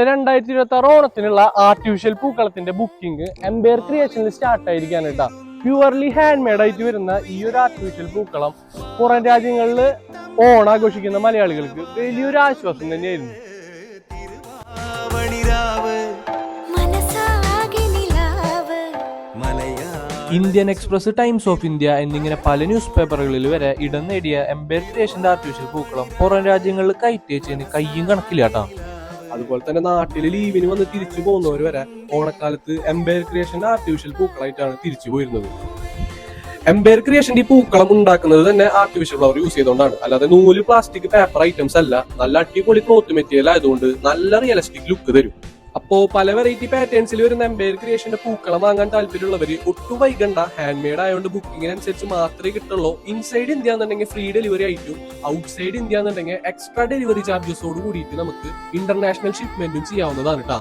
2026 ഓണത്തിനുള്ള artificial പൂക്കളത്തിന്റെ booking Empire ക്രിയേഷനിൽ start ആയിരിക്കാണ് കേട്ടോ. Purely hand made ആയിട്ട് വരുന്ന ഈ ഒരു ആർട്ടിഫിഷ്യൽ പൂക്കളം പുറം രാജ്യങ്ങളിൽ ഓണം ആഘോഷിക്കുന്ന മലയാളികൾക്ക് വലിയൊരു ആശ്വാസം തന്നെയായിരുന്നു. Indian express, times of India എന്നിങ്ങനെ പല ന്യൂസ് പേപ്പറുകളിൽ വരെ ഇടം നേടിയ എംപയർ ക്രിയേഷന്റെ ആർട്ടിഫിഷ്യൽ പൂക്കളം പുറം രാജ്യങ്ങളിൽ കയറ്റിയതിന് കയ്യും കണക്കില്ലാട്ടോ. അതുപോലെ തന്നെ നാട്ടിൽ ലീവിന് വന്ന് തിരിച്ചു പോകുന്നവർ വരെ ഓണക്കാലത്ത് എംപയർ ക്രിയേഷന്റെ ആർട്ടിഫിഷ്യൽ പൂക്കളായിട്ടാണ് തിരിച്ചു പോയിരുന്നത്. എംപയർ ക്രിയേഷന്റെ ഈ പൂക്കളം ഉണ്ടാക്കുന്നത് തന്നെ ആർട്ടിഫിഷ്യൽ ഫ്ലവർ യൂസ് ചെയ്തുകൊണ്ടാണ്, അല്ലാതെ നൂല്, പ്ലാസ്റ്റിക്, പേപ്പർ ഐറ്റംസ് അല്ല. നല്ല അടിപൊളി ക്ലോത്ത് മെറ്റീരിയൽ ആയതുകൊണ്ട് നല്ല റിയലിസ്റ്റിക് ലുക്ക് തരും. അപ്പോ പല വെറൈറ്റി പാറ്റേൺസിൽ വരുന്ന എംപയർ ക്രിയേഷന്റെ പൂക്കളം വാങ്ങാൻ താല്പര്യമുള്ളവര് ഒട്ടും വൈകണ്ട. ഹാൻഡ് മെയ്ഡ് ആയതുകൊണ്ട് ബുക്കിങ്ങിനനുസരിച്ച് മാത്രമേ കിട്ടുള്ളൂ. ഇൻസൈഡ് ഇന്ത്യ എന്നുണ്ടെങ്കിൽ ഫ്രീ ഡെലിവറി ആയിട്ടും ഔട്ട്സൈഡ് ഇന്ത്യ എന്നുണ്ടെങ്കിൽ എക്സ്ട്രാ ഡെലിവറി ചാർജസോട് കൂടിയിട്ട് നമുക്ക് ഇന്റർനാഷണൽ ഷിപ്മെന്റും ചെയ്യാവുന്നതാണ് കേട്ടോ.